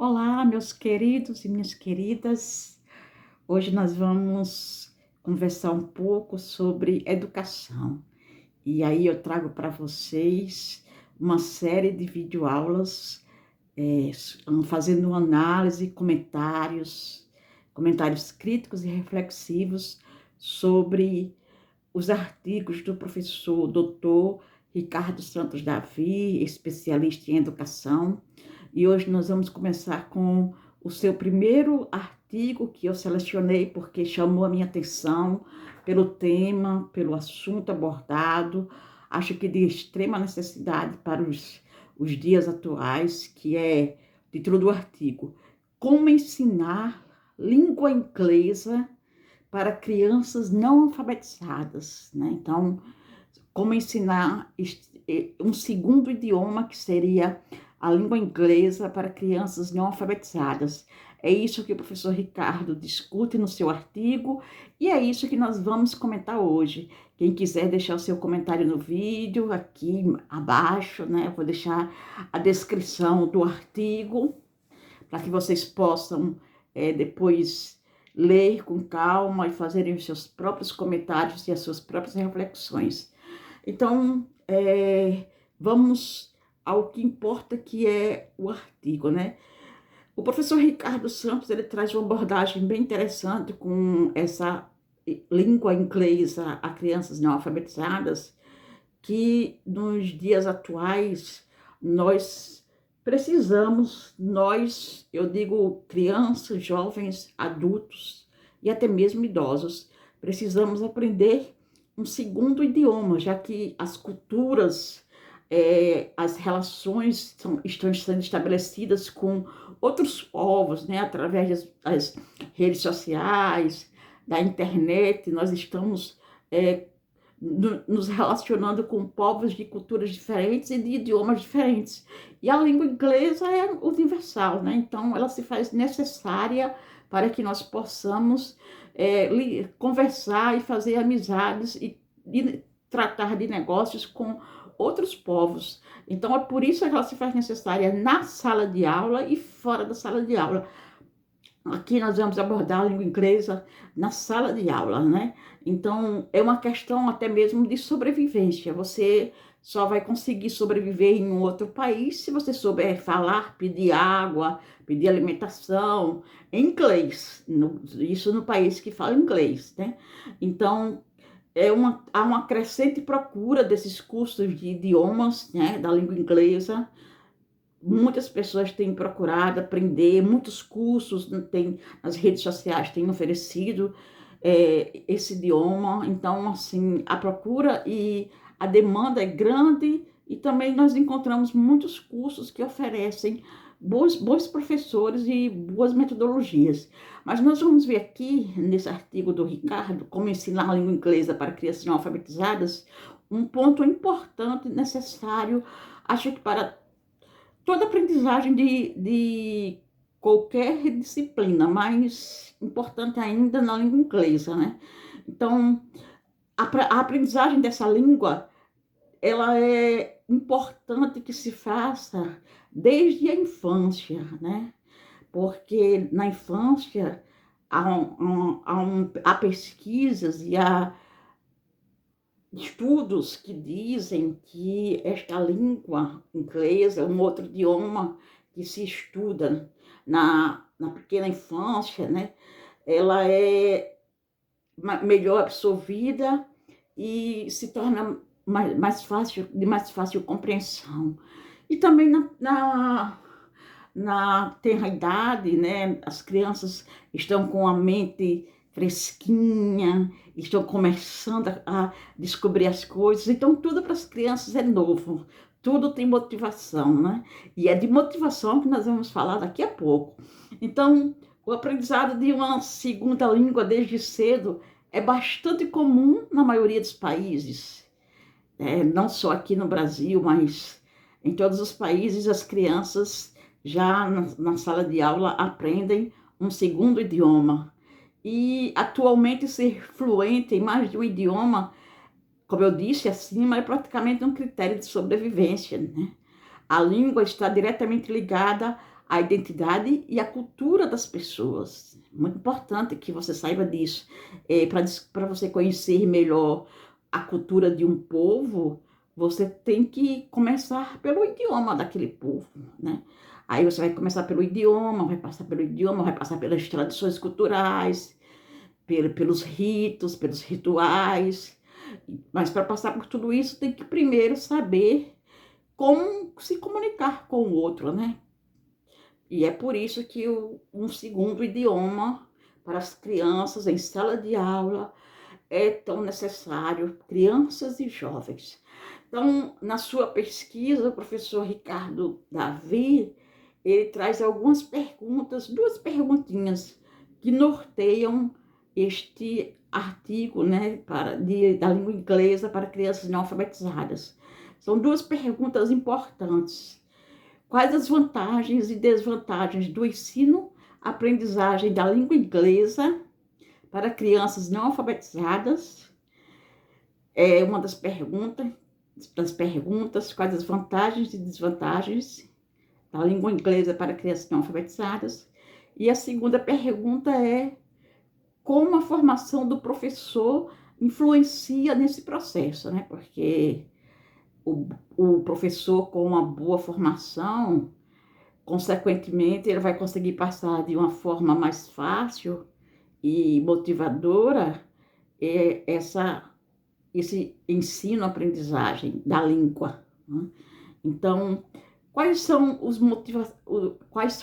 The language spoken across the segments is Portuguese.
Olá, meus queridos e minhas queridas. Hoje nós vamos conversar um pouco sobre educação. E aí eu trago para vocês uma série de videoaulas, fazendo uma análise, comentários críticos e reflexivos sobre os artigos do professor Dr. Ricardo Santos Davi, especialista em educação. E hoje nós vamos começar com o seu primeiro artigo que eu selecionei porque chamou a minha atenção pelo tema, pelo assunto abordado. Acho que de extrema necessidade para os dias atuais, que é o título do artigo: Como ensinar língua inglesa para crianças não alfabetizadas, né? Então, como ensinar um segundo idioma, que seria a língua inglesa, para crianças não alfabetizadas. É isso que o professor Ricardo discute no seu artigo e é isso que nós vamos comentar hoje. Quem quiser deixar o seu comentário no vídeo, aqui abaixo, né? Eu vou deixar a descrição do artigo para que vocês possam depois ler com calma e fazerem os seus próprios comentários e as suas próprias reflexões. Então, vamos ao que importa, que é o artigo, né? O professor Ricardo Santos, ele traz uma abordagem bem interessante com essa língua inglesa a crianças não alfabetizadas, que nos dias atuais nós precisamos, eu digo crianças, jovens, adultos e até mesmo idosos, precisamos aprender um segundo idioma, já que as culturas, as relações estão sendo estabelecidas com outros povos, né, através das redes sociais, da internet. Nós estamos nos relacionando com povos de culturas diferentes e de idiomas diferentes. E a língua inglesa é universal, né? Então ela se faz necessária para que nós possamos conversar e fazer amizades e tratar de negócios com outros povos. Então é por isso que ela se faz necessária na sala de aula e fora da sala de aula. Aqui nós vamos abordar a língua inglesa na sala de aula, né? Então, é uma questão até mesmo de sobrevivência. Você só vai conseguir sobreviver em um outro país se você souber falar, pedir água, pedir alimentação em inglês. Isso no país que fala inglês, né? Então, há uma crescente procura desses cursos de idiomas, né, da língua inglesa. Muitas pessoas têm procurado aprender, muitos cursos nas redes sociais têm oferecido esse idioma. Então, assim, a procura e a demanda é grande e também nós encontramos muitos cursos que oferecem bons professores e boas metodologias. Mas nós vamos ver aqui, nesse artigo do Ricardo, Como ensinar a língua inglesa para crianças não alfabetizadas, um ponto importante e necessário, acho que para toda aprendizagem de qualquer disciplina, mas importante ainda na língua inglesa, né? Então, a aprendizagem dessa língua, ela é importante que se faça desde a infância, né? Porque na infância há pesquisas e há estudos que dizem que esta língua inglesa, um outro idioma que se estuda na pequena infância, né, ela é melhor absorvida e se torna de mais fácil compreensão. E também na tenra idade, né, as crianças estão com a mente fresquinha, estão começando a descobrir as coisas. Então, tudo para as crianças é novo, tudo tem motivação, né? E é de motivação que nós vamos falar daqui a pouco. Então, o aprendizado de uma segunda língua desde cedo é bastante comum na maioria dos países. Não só aqui no Brasil, mas em todos os países as crianças já na sala de aula aprendem um segundo idioma. E atualmente ser fluente em mais de um idioma, como eu disse acima, é praticamente um critério de sobrevivência, né? A língua está diretamente ligada a identidade e a cultura das pessoas. Muito importante que você saiba disso. Para você conhecer melhor a cultura de um povo, você tem que começar pelo idioma daquele povo, né? Aí você vai começar pelo idioma, vai passar pelas tradições culturais, pelos ritos, pelos rituais. Mas para passar por tudo isso, tem que primeiro saber como se comunicar com o outro, né? E é por isso que um segundo idioma para as crianças em sala de aula é tão necessário, crianças e jovens. Então, na sua pesquisa, o professor Ricardo Davi, ele traz algumas perguntas, duas perguntinhas que norteiam este artigo, né, da língua inglesa para crianças não alfabetizadas. São duas perguntas importantes. Quais as vantagens e desvantagens do ensino-aprendizagem da língua inglesa para crianças não alfabetizadas? É uma das perguntas, quais as vantagens e desvantagens da língua inglesa para crianças não alfabetizadas. E a segunda pergunta é como a formação do professor influencia nesse processo, né? Porque o professor com uma boa formação, consequentemente, ele vai conseguir passar de uma forma mais fácil e motivadora esse ensino-aprendizagem da língua, né? Então, quais são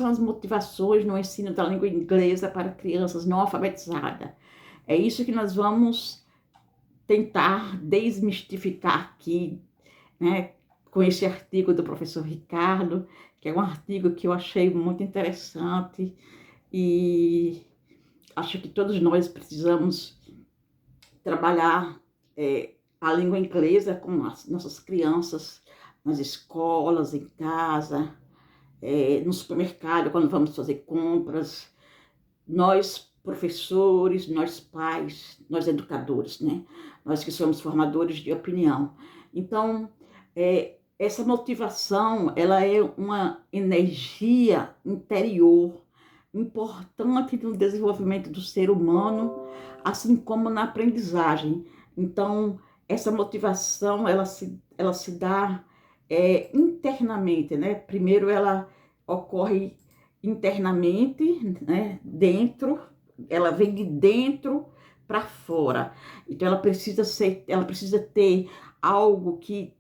as motivações no ensino da língua inglesa para crianças não alfabetizadas? É isso que nós vamos tentar desmistificar aqui, né, com esse artigo do professor Ricardo, que é um artigo que eu achei muito interessante e acho que todos nós precisamos trabalhar a língua inglesa com as nossas crianças, nas escolas, em casa, no supermercado, quando vamos fazer compras. Nós, professores, nós pais, nós educadores, né? Nós que somos formadores de opinião. Então, essa motivação, ela é uma energia interior importante no desenvolvimento do ser humano, assim como na aprendizagem. Então, essa motivação, ela se dá internamente, né? Primeiro, ela ocorre internamente, né? Dentro, ela vem de dentro para fora. Então, ela precisa ter algo que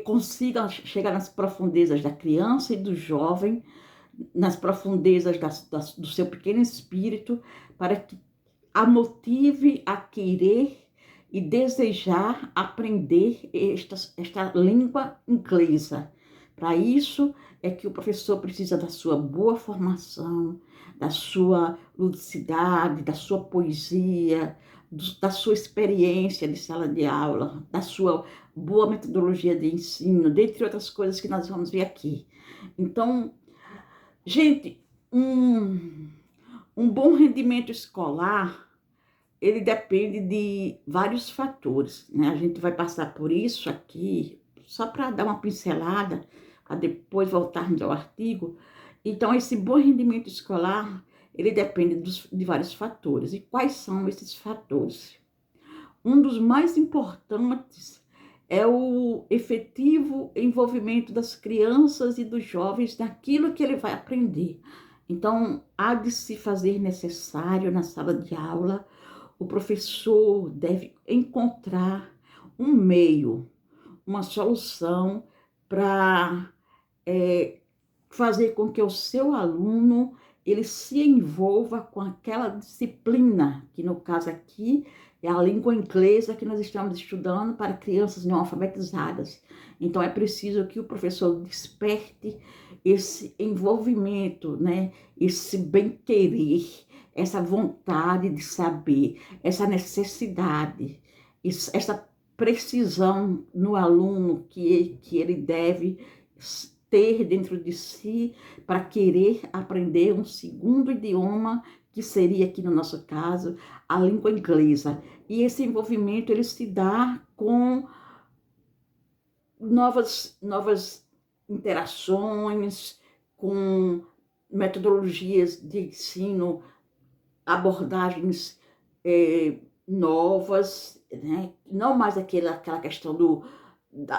consiga chegar nas profundezas da criança e do jovem, nas profundezas do seu pequeno espírito, para que a motive a querer e desejar aprender esta língua inglesa. Para isso é que o professor precisa da sua boa formação, da sua ludicidade, da sua poesia, da sua experiência de sala de aula, da sua boa metodologia de ensino, dentre outras coisas que nós vamos ver aqui. Então, gente, um bom rendimento escolar, ele depende de vários fatores, né? A gente vai passar por isso aqui, só para dar uma pincelada, para depois voltarmos ao artigo. Então, esse bom rendimento escolar, ele depende de vários fatores. E quais são esses fatores? Um dos mais importantes é o efetivo envolvimento das crianças e dos jovens naquilo que ele vai aprender. Então, há de se fazer necessário na sala de aula, o professor deve encontrar um meio, uma solução para fazer com que o seu aluno ele se envolva com aquela disciplina, que no caso aqui é a língua inglesa que nós estamos estudando para crianças não alfabetizadas. Então é preciso que o professor desperte esse envolvimento, né? Esse bem-querer, essa vontade de saber, essa necessidade, essa precisão no aluno que ele deve ter dentro de si para querer aprender um segundo idioma, que seria aqui no nosso caso a língua inglesa. E esse envolvimento ele se dá com novas interações, com metodologias de ensino, abordagens novas, né? Não mais aquela questão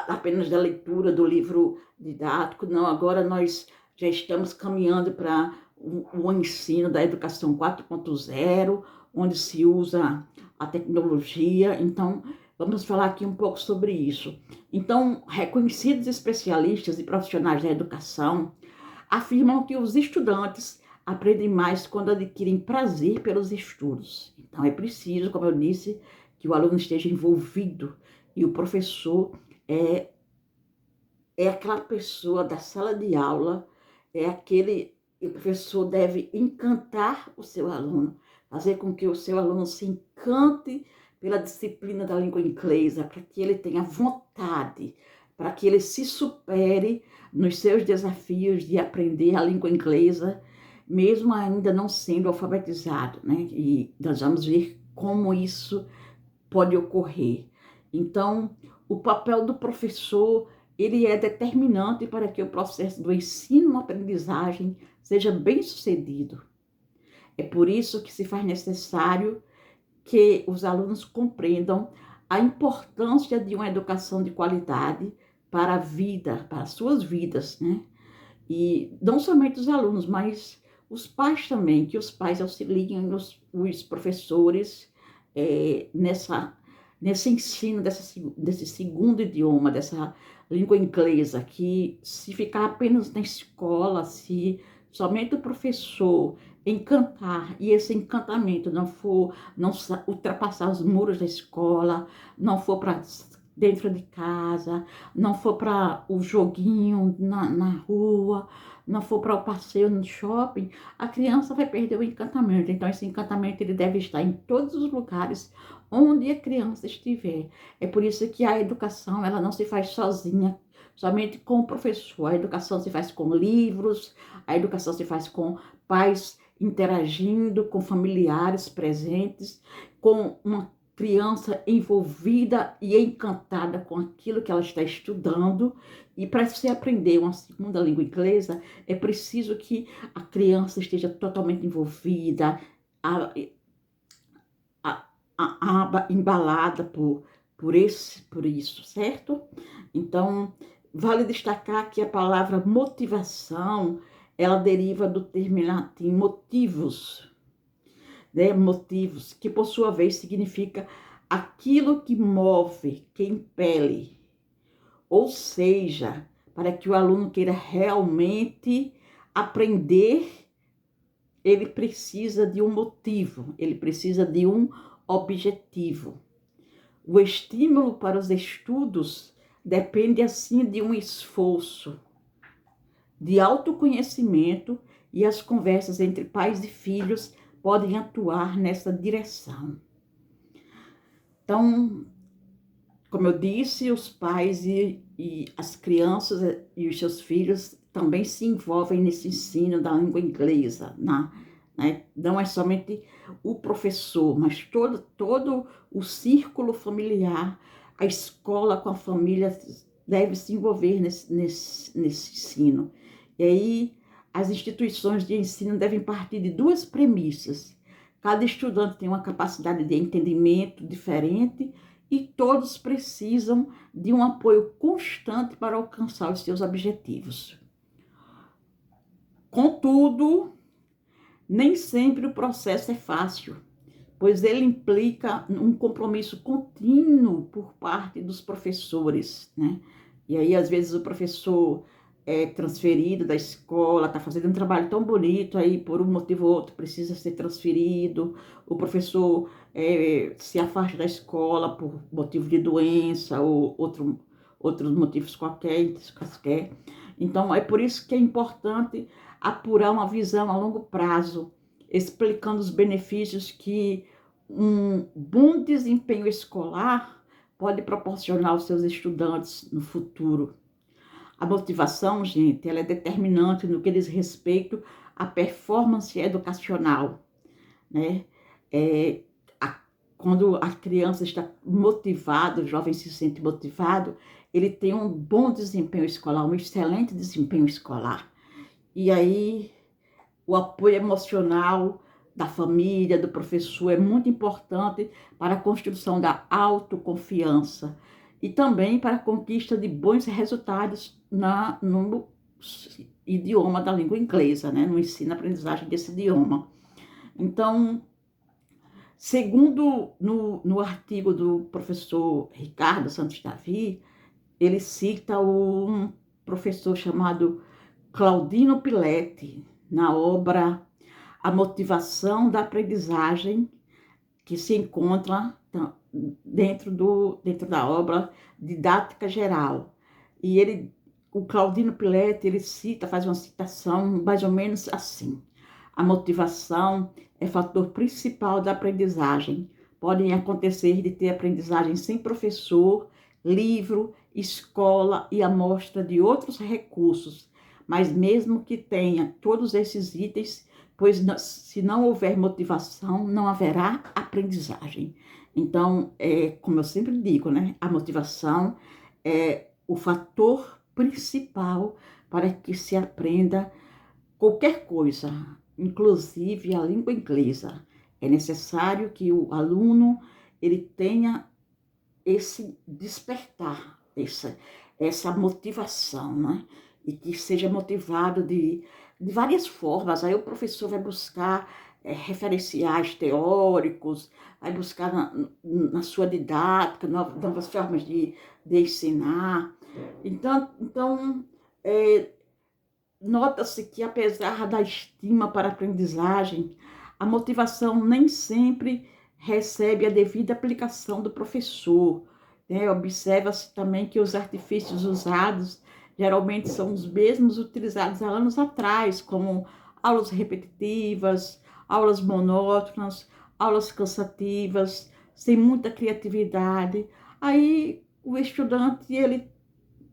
apenas da leitura do livro didático, não, agora nós já estamos caminhando para o ensino da educação 4.0, onde se usa a tecnologia. Então, vamos falar aqui um pouco sobre isso. Então, reconhecidos especialistas e profissionais da educação afirmam que os estudantes aprendem mais quando adquirem prazer pelos estudos. Então, é preciso, como eu disse, que o aluno esteja envolvido, e o professor é aquela pessoa da sala de aula, o professor deve encantar o seu aluno, fazer com que o seu aluno se encante pela disciplina da língua inglesa, para que ele tenha vontade, para que ele se supere nos seus desafios de aprender a língua inglesa, mesmo ainda não sendo alfabetizado, né? E nós vamos ver como isso pode ocorrer. Então, o papel do professor, ele é determinante para que o processo do ensino-aprendizagem seja bem sucedido. É por isso que se faz necessário que os alunos compreendam a importância de uma educação de qualidade para a vida, para as suas vidas, né? E não somente os alunos, mas os pais também, que os pais auxiliem os professores nesse ensino desse segundo idioma, dessa língua inglesa, que se ficar apenas na escola, se somente o professor encantar e esse encantamento não ultrapassar os muros da escola, não for para dentro de casa, não for para o joguinho na rua, não for para o passeio no shopping, a criança vai perder o encantamento. Então, esse encantamento ele deve estar em todos os lugares onde a criança estiver. É por isso que a educação ela não se faz sozinha, somente com o professor. A educação se faz com livros, a educação se faz com pais interagindo, com familiares presentes, com uma criança envolvida e encantada com aquilo que ela está estudando. E para se aprender uma segunda língua inglesa, é preciso que a criança esteja totalmente envolvida, embalada por isso, certo? Então, vale destacar que a palavra motivação, ela deriva do termo em latim motivus, né? Motivos, que por sua vez significa aquilo que move, que impele. Ou seja, para que o aluno queira realmente aprender, ele precisa de um motivo, ele precisa de um objetivo. O estímulo para os estudos depende, assim, de um esforço, de autoconhecimento, e as conversas entre pais e filhos podem atuar nessa direção. Então, como eu disse, os pais e as crianças e os seus filhos também se envolvem nesse ensino da língua inglesa, né? Não é somente o professor, mas todo o círculo familiar, a escola com a família deve se envolver nesse ensino. E aí, as instituições de ensino devem partir de duas premissas. Cada estudante tem uma capacidade de entendimento diferente e todos precisam de um apoio constante para alcançar os seus objetivos. Contudo, nem sempre o processo é fácil, pois ele implica um compromisso contínuo por parte dos professores, né? E aí, às vezes, o professor é transferido da escola, está fazendo um trabalho tão bonito, aí por um motivo ou outro precisa ser transferido, o professor se afasta da escola por motivo de doença ou outros motivos quaisquer. Então, é por isso que é importante apurar uma visão a longo prazo, explicando os benefícios que um bom desempenho escolar pode proporcionar aos seus estudantes no futuro. A motivação, gente, ela é determinante no que diz respeito à performance educacional, né? Quando a criança está motivada, o jovem se sente motivado, ele tem um bom desempenho escolar, um excelente desempenho escolar. E aí, o apoio emocional da família, do professor, é muito importante para a construção da autoconfiança e também para a conquista de bons resultados no idioma da língua inglesa, né? No ensino-aprendizagem desse idioma. Então, segundo no artigo do professor Ricardo Santos Davi, ele cita um professor chamado Claudino Piletti, na obra A Motivação da Aprendizagem, que se encontra dentro da obra Didática Geral. E o Claudino Piletti, ele faz uma citação mais ou menos assim: a motivação é fator principal da aprendizagem. Podem acontecer de ter aprendizagem sem professor, livro, escola e amostra de outros recursos, mas mesmo que tenha todos esses itens, pois se não houver motivação, não haverá aprendizagem. Então, como eu sempre digo, né, a motivação é o fator principal para que se aprenda qualquer coisa, inclusive a língua inglesa. É necessário que o aluno ele tenha esse despertar, essa motivação, né? E que seja motivado de várias formas. Aí o professor vai buscar referenciais teóricos, vai buscar na sua didática novas formas de ensinar. Então nota-se que, apesar da estima para a aprendizagem, a motivação nem sempre recebe a devida aplicação do professor, né? Observa-se também que os artifícios usados geralmente são os mesmos utilizados há anos atrás, como aulas repetitivas, aulas monótonas, aulas cansativas, sem muita criatividade. Aí o estudante, ele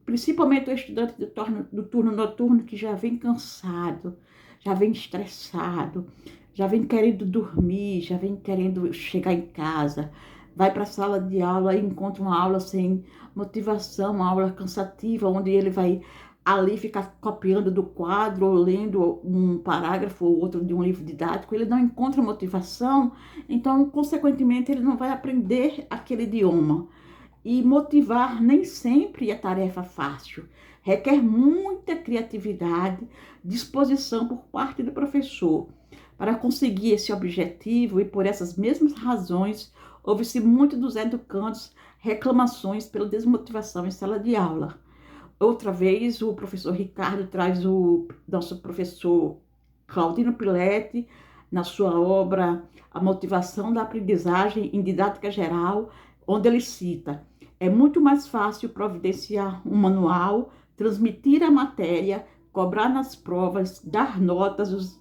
principalmente o estudante do turno noturno, que já vem cansado, já vem estressado, já vem querendo dormir, já vem querendo chegar em casa, vai para a sala de aula e encontra uma aula sem motivação, uma aula cansativa, onde ele vai ali ficar copiando do quadro ou lendo um parágrafo ou outro de um livro didático. Ele não encontra motivação, então, consequentemente, ele não vai aprender aquele idioma. E motivar nem sempre é tarefa fácil. Requer muita criatividade, disposição por parte do professor. Para conseguir esse objetivo, e por essas mesmas razões, houve-se muito dos educandos reclamações pela desmotivação em sala de aula. Outra vez, o professor Ricardo traz o nosso professor Claudino Piletti, na sua obra A Motivação da Aprendizagem em Didática Geral, onde ele cita: é muito mais fácil providenciar um manual, transmitir a matéria, cobrar nas provas, dar notas,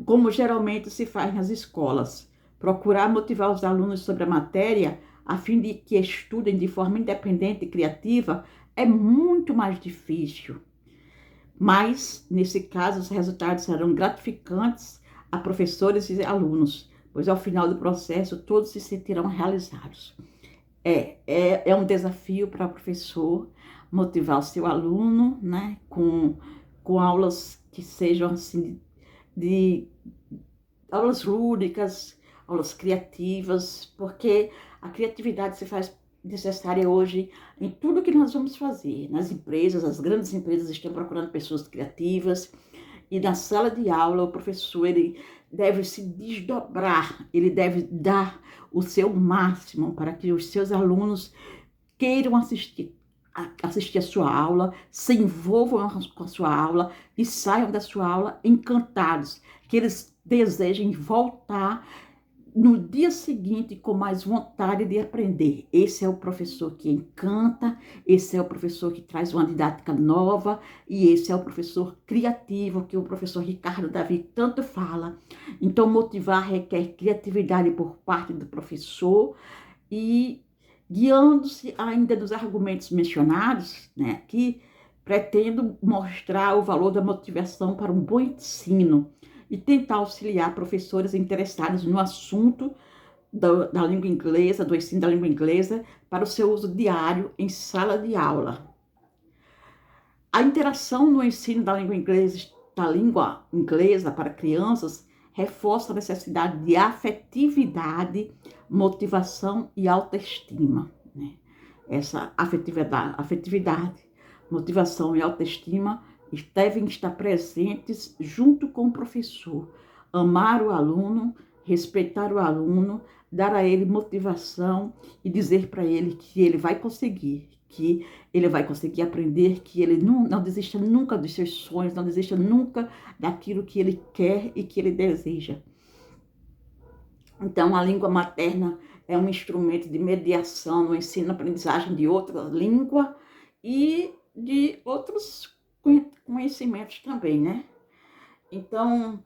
como geralmente se faz nas escolas. Procurar motivar os alunos sobre a matéria, a fim de que estudem de forma independente e criativa, é muito mais difícil. Mas, nesse caso, os resultados serão gratificantes a professores e alunos, pois ao final do processo todos se sentirão realizados. É um desafio para o professor motivar o seu aluno, né, com aulas que sejam assim, de aulas lúdicas, aulas criativas, porque a criatividade se faz necessária hoje em tudo que nós vamos fazer. Nas empresas, as grandes empresas estão procurando pessoas criativas, e na sala de aula o professor ele deve se desdobrar, ele deve dar o seu máximo para que os seus alunos queiram assistir a sua aula, se envolvam com a sua aula e saiam da sua aula encantados, que eles desejem voltar no dia seguinte com mais vontade de aprender. Esse é o professor que encanta, esse é o professor que traz uma didática nova, e esse é o professor criativo que o professor Ricardo Davi tanto fala. Então, motivar requer criatividade por parte do professor, e guiando-se ainda dos argumentos mencionados, né, aqui, pretendo mostrar o valor da motivação para um bom ensino e tentar auxiliar professores interessados no assunto da língua inglesa, do ensino da língua inglesa, para o seu uso diário em sala de aula. A interação no ensino da língua inglesa da língua inglesa para crianças reforça a necessidade de afetividade, motivação e autoestima, né? Essa afetividade, motivação e autoestima devem estar presentes junto com o professor. Amar o aluno, respeitar o aluno, dar a ele motivação e dizer para ele que ele vai conseguir, que ele vai conseguir aprender, que ele não desista nunca dos seus sonhos, não desista nunca daquilo que ele quer e que ele deseja. Então, a língua materna é um instrumento de mediação no ensino-aprendizagem de outra língua e de outros conhecimentos também, né? Então,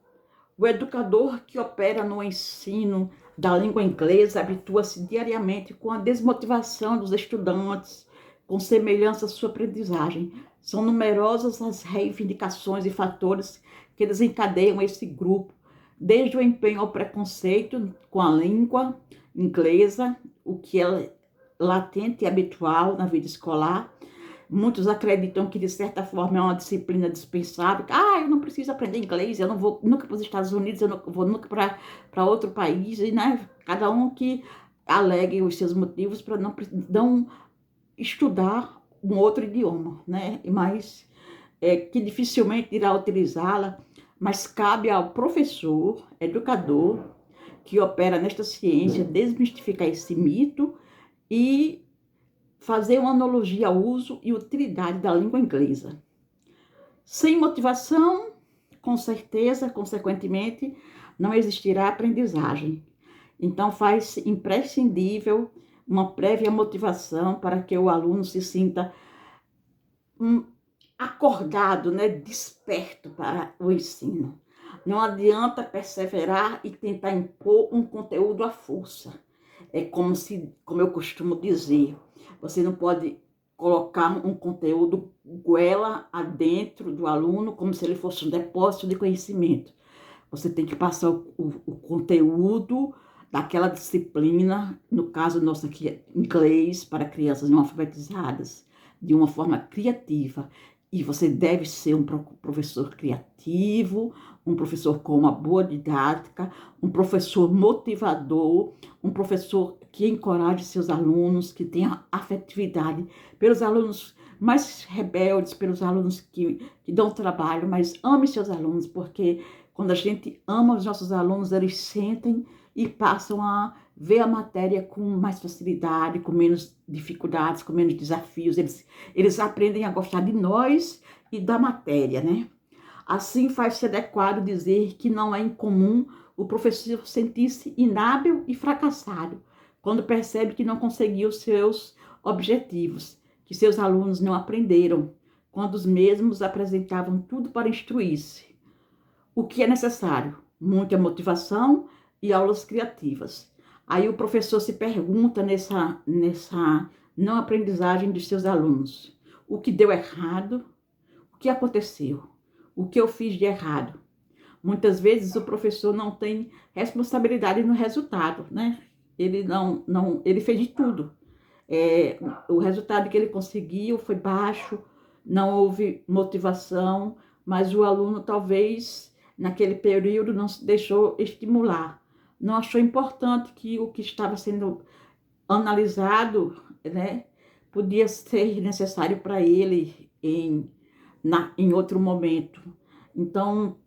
o educador que opera no ensino da língua inglesa habitua-se diariamente com a desmotivação dos estudantes, com semelhança à sua aprendizagem. São numerosas as reivindicações e fatores que desencadeiam esse grupo, desde o empenho ao preconceito com a língua inglesa, o que é latente e habitual na vida escolar. Muitos acreditam que, de certa forma, é uma disciplina dispensável. Eu não preciso aprender inglês, eu não vou nunca para os Estados Unidos, eu não vou nunca para outro país. E, né, cada um que alegue os seus motivos para não estudar um outro idioma, né? Mas que dificilmente irá utilizá-la, mas cabe ao professor, educador, que opera nesta ciência, desmistificar esse mito e fazer uma analogia ao uso e utilidade da língua inglesa. Sem motivação, com certeza, consequentemente, não existirá aprendizagem. Então, faz imprescindível uma prévia motivação para que o aluno se sinta acordado, né, desperto para o ensino. Não adianta perseverar e tentar impor um conteúdo à força. É como eu costumo dizer, você não pode colocar um conteúdo goela adentro do aluno como se ele fosse um depósito de conhecimento. Você tem que passar o conteúdo daquela disciplina, no caso nosso aqui, inglês, para crianças não alfabetizadas, de uma forma criativa. E você deve ser um professor criativo, um professor com uma boa didática, um professor motivador, um professor que encoraje seus alunos, que tenha afetividade pelos alunos mais rebeldes, pelos alunos que dão trabalho, mas ame seus alunos, porque quando a gente ama os nossos alunos, eles sentem e passam a ver a matéria com mais facilidade, com menos dificuldades, com menos desafios. Eles aprendem a gostar de nós e da matéria, né? Assim, faz-se adequado dizer que não é incomum o professor sentir-se inábil e fracassado quando percebe que não conseguiu seus objetivos, que seus alunos não aprenderam, quando os mesmos apresentavam tudo para instruir-se. O que é necessário? Muita motivação e aulas criativas. Aí o professor se pergunta nessa não aprendizagem dos seus alunos: o que deu errado? O que aconteceu? O que eu fiz de errado? Muitas vezes o professor não tem responsabilidade no resultado, né? Ele fez de tudo. O resultado que ele conseguiu foi baixo, não houve motivação, mas o aluno talvez naquele período não se deixou estimular, não achou importante que o que estava sendo analisado, né, podia ser necessário para ele em outro momento. Então,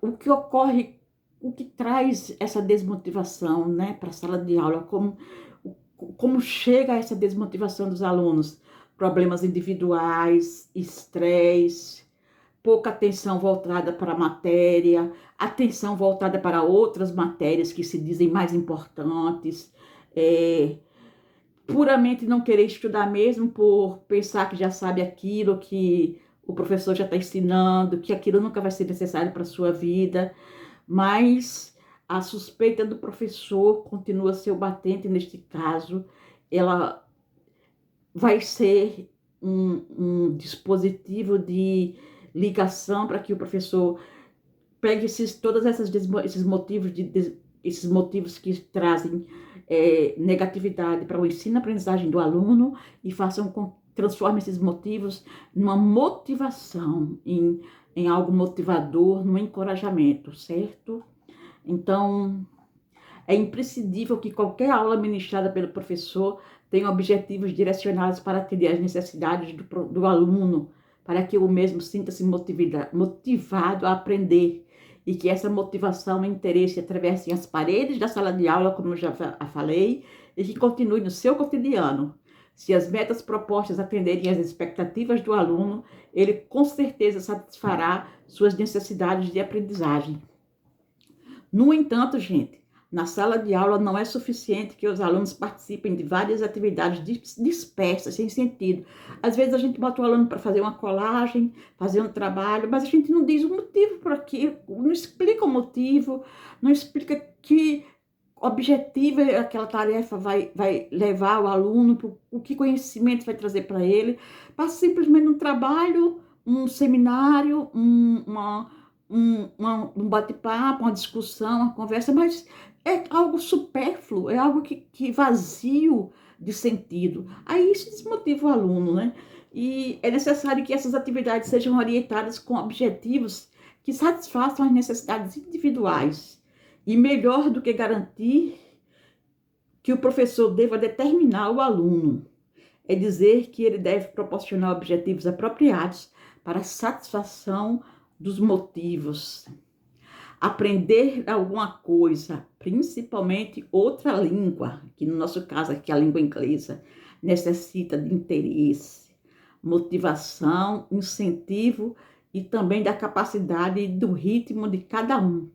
o que ocorre, o que traz essa desmotivação, né, para a sala de aula, como chega essa desmotivação dos alunos? Problemas individuais, estresse, pouca atenção voltada para a matéria, atenção voltada para outras matérias que se dizem mais importantes, puramente não querer estudar mesmo por pensar que já sabe aquilo que o professor já está ensinando, que aquilo nunca vai ser necessário para a sua vida, mas a suspeita do professor continua a ser o batente neste caso. Ela vai ser um dispositivo de ligação para que o professor pegue todos esses motivos que trazem negatividade para o ensino-aprendizagem do aluno e transforme esses motivos numa motivação, em em algo motivador, no encorajamento, certo? Então, é imprescindível que qualquer aula ministrada pelo professor tenha objetivos direcionados para atender às necessidades do aluno, para que o mesmo sinta-se motivado a aprender e que essa motivação e interesse atravessem as paredes da sala de aula, como eu já falei, e que continue no seu cotidiano. Se as metas propostas atenderem às expectativas do aluno, ele com certeza satisfará suas necessidades de aprendizagem. No entanto, gente, na sala de aula não é suficiente que os alunos participem de várias atividades dispersas, sem sentido. Às vezes a gente bota o aluno para fazer uma colagem, fazer um trabalho, mas a gente não diz o motivo por aquilo, não explica o motivo, não explica que objetivo aquela tarefa vai levar o aluno, o que conhecimento vai trazer para ele. Passa simplesmente um trabalho, um seminário, um bate-papo, uma discussão, uma conversa, mas é algo supérfluo, é algo que vazio de sentido. Aí isso desmotiva o aluno, né? E é necessário que essas atividades sejam orientadas com objetivos que satisfaçam as necessidades individuais. E melhor do que garantir que o professor deva determinar o aluno, é dizer que ele deve proporcionar objetivos apropriados para a satisfação dos motivos. Aprender alguma coisa, principalmente outra língua, que no nosso caso aqui a língua inglesa, necessita de interesse, motivação, incentivo e também da capacidade e do ritmo de cada um.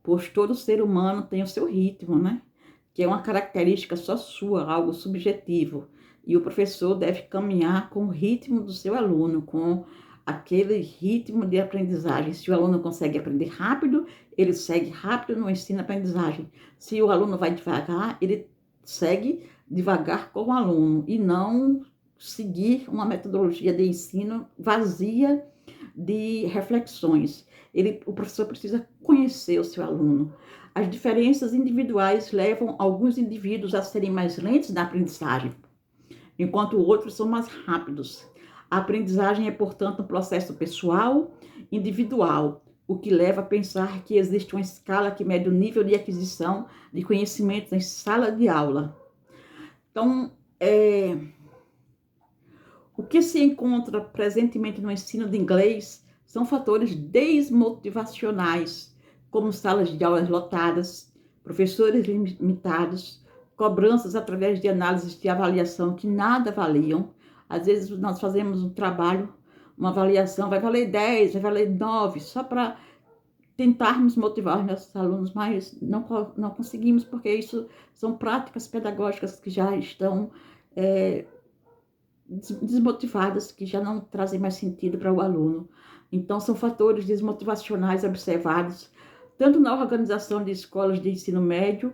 Pois todo ser humano tem o seu ritmo, né? Que é uma característica só sua, algo subjetivo. E o professor deve caminhar com o ritmo do seu aluno, com aquele ritmo de aprendizagem. Se o aluno consegue aprender rápido, ele segue rápido no ensino-aprendizagem. Se o aluno vai devagar, ele segue devagar com o aluno e não seguir uma metodologia de ensino vazia de reflexões. O professor precisa conhecer o seu aluno. As diferenças individuais levam alguns indivíduos a serem mais lentos na aprendizagem, enquanto outros são mais rápidos. A aprendizagem é, portanto, um processo pessoal, individual, o que leva a pensar que existe uma escala que mede o nível de aquisição de conhecimentos em sala de aula. Então, o que se encontra presentemente no ensino de inglês são fatores desmotivacionais, como salas de aulas lotadas, professores limitados, cobranças através de análises de avaliação que nada valiam. Às vezes nós fazemos um trabalho, uma avaliação, vai valer 10, vai valer 9, só para tentarmos motivar os nossos alunos, mas não conseguimos, porque isso são práticas pedagógicas que já estão desmotivadas, que já não trazem mais sentido para o aluno. Então, são fatores desmotivacionais observados tanto na organização de escolas de ensino médio,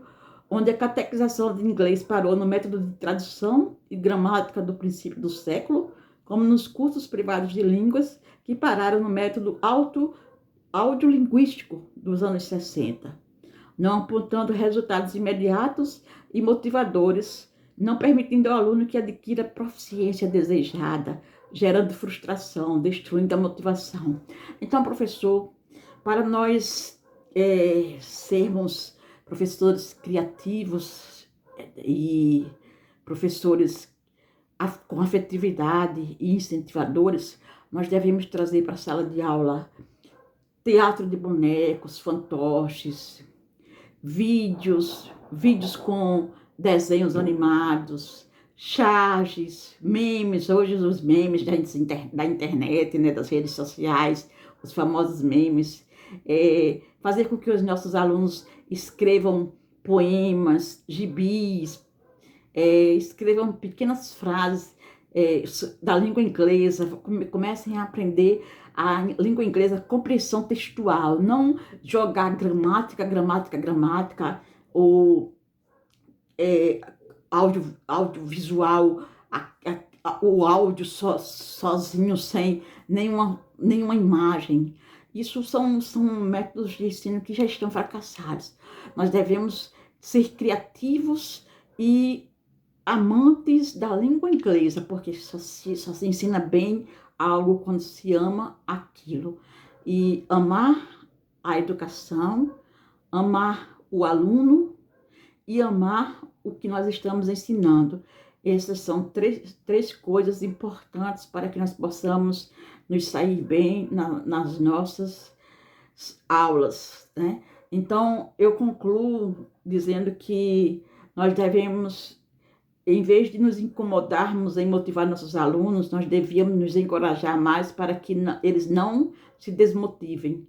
onde a catequização de inglês parou no método de tradução e gramática do princípio do século, como nos cursos privados de línguas, que pararam no método audiolinguístico dos anos 60, não apontando resultados imediatos e motivadores, não permitindo ao aluno que adquira a proficiência desejada, gerando frustração, destruindo a motivação. Então, professor, para nós sermos professores criativos e professores com afetividade e incentivadores, nós devemos trazer para a sala de aula teatro de bonecos, fantoches, vídeos com desenhos animados, charges, memes, hoje os memes da internet, né, das redes sociais, os famosos memes, fazer com que os nossos alunos escrevam poemas, gibis, escrevam pequenas frases da língua inglesa, comecem a aprender a língua inglesa, compreensão textual, não jogar gramática, ou audiovisual, o áudio sozinho, sem nenhuma imagem. Isso são métodos de ensino que já estão fracassados. Nós devemos ser criativos e amantes da língua inglesa, porque só se ensina bem algo quando se ama aquilo. e amar a educação, amar o aluno e amar o que nós estamos ensinando. Essas são três coisas importantes para que nós possamos nos sair bem nas nossas aulas, né? Então, eu concluo dizendo que nós devemos, em vez de nos incomodarmos em motivar nossos alunos, nós devíamos nos encorajar mais para que eles não se desmotivem.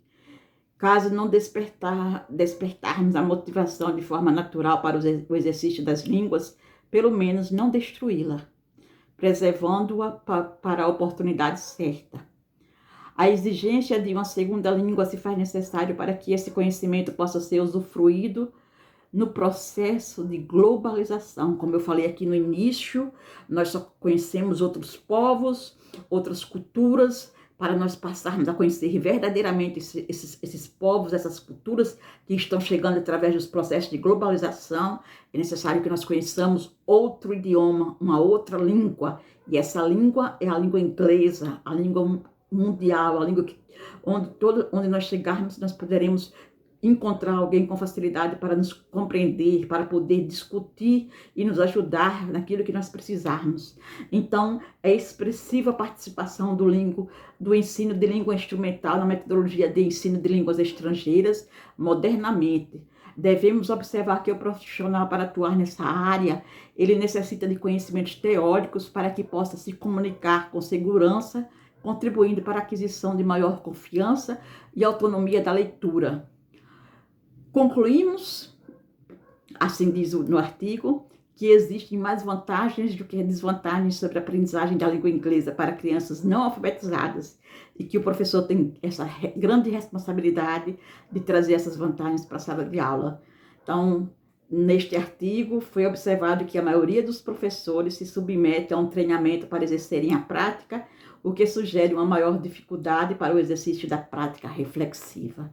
Caso não despertarmos a motivação de forma natural para o exercício das línguas, pelo menos não destruí-la, preservando-a para a oportunidade certa. A exigência de uma segunda língua se faz necessário para que esse conhecimento possa ser usufruído no processo de globalização. Como eu falei aqui no início, nós só conhecemos outros povos, outras culturas, para nós passarmos a conhecer verdadeiramente esses povos, essas culturas que estão chegando através dos processos de globalização. É necessário que nós conheçamos outro idioma, uma outra língua, e essa língua é a língua inglesa, a língua mundial, a língua onde nós chegarmos, nós poderemos encontrar alguém com facilidade para nos compreender, para poder discutir e nos ajudar naquilo que nós precisarmos. Então, é expressiva a participação do ensino de língua instrumental na metodologia de ensino de línguas estrangeiras modernamente. Devemos observar que o profissional, para atuar nessa área, ele necessita de conhecimentos teóricos para que possa se comunicar com segurança, contribuindo para a aquisição de maior confiança e autonomia da leitura. Concluímos, assim diz no artigo, que existem mais vantagens do que desvantagens sobre a aprendizagem da língua inglesa para crianças não alfabetizadas e que o professor tem essa grande responsabilidade de trazer essas vantagens para a sala de aula. Então, neste artigo, foi observado que a maioria dos professores se submete a um treinamento para exercerem a prática, o que sugere uma maior dificuldade para o exercício da prática reflexiva.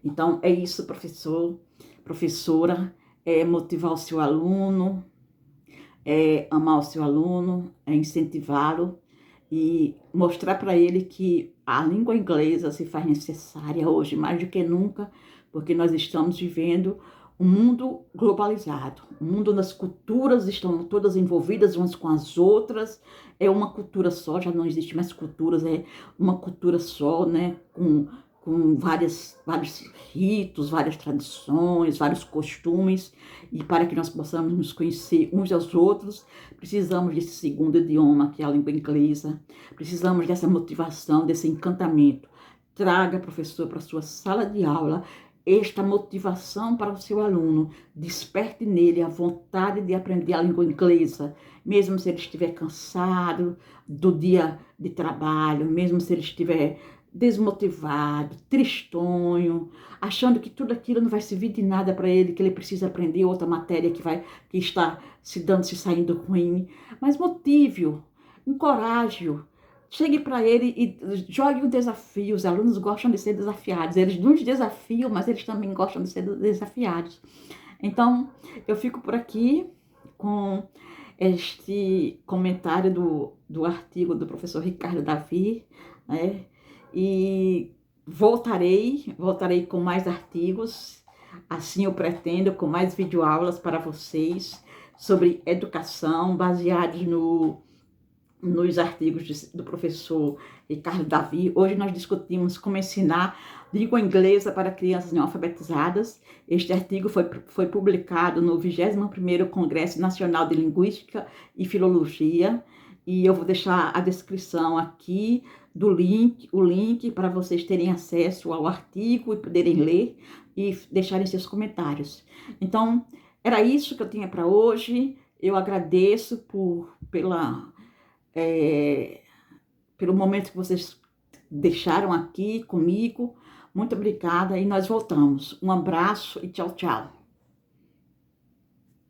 Então, é isso, professor, professora, é motivar o seu aluno, é amar o seu aluno, é incentivá-lo e mostrar para ele que a língua inglesa se faz necessária hoje, mais do que nunca, porque nós estamos vivendo um mundo globalizado, um mundo onde as culturas estão todas envolvidas umas com as outras, é uma cultura só, já não existe mais culturas, é uma cultura só, né, com vários ritos, várias tradições, vários costumes, e para que nós possamos nos conhecer uns aos outros, precisamos desse segundo idioma, que é a língua inglesa, precisamos dessa motivação, desse encantamento. Traga, professor, para a sua sala de aula esta motivação para o seu aluno, desperte nele a vontade de aprender a língua inglesa, mesmo se ele estiver cansado do dia de trabalho, mesmo se ele estiver desmotivado, tristonho, achando que tudo aquilo não vai servir de nada para ele, que ele precisa aprender outra matéria que está se saindo ruim. Mas motive-o, encoraje-o, chegue para ele e jogue um desafio. Os alunos gostam de ser desafiados. Eles nos desafiam, mas eles também gostam de ser desafiados. Então, eu fico por aqui com este comentário do artigo do professor Ricardo Davi, né? E voltarei com mais artigos, assim eu pretendo, com mais videoaulas para vocês sobre educação, baseados nos artigos do professor Ricardo Davi. Hoje nós discutimos como ensinar língua inglesa para crianças não alfabetizadas. Este artigo foi publicado no 21º Congresso Nacional de Linguística e Filologia, e eu vou deixar a descrição aqui o link para vocês terem acesso ao artigo e poderem ler e deixarem seus comentários. Então, era isso que eu tinha para hoje. Eu agradeço pelo momento que vocês deixaram aqui comigo. Muito obrigada e nós voltamos. Um abraço e tchau, tchau.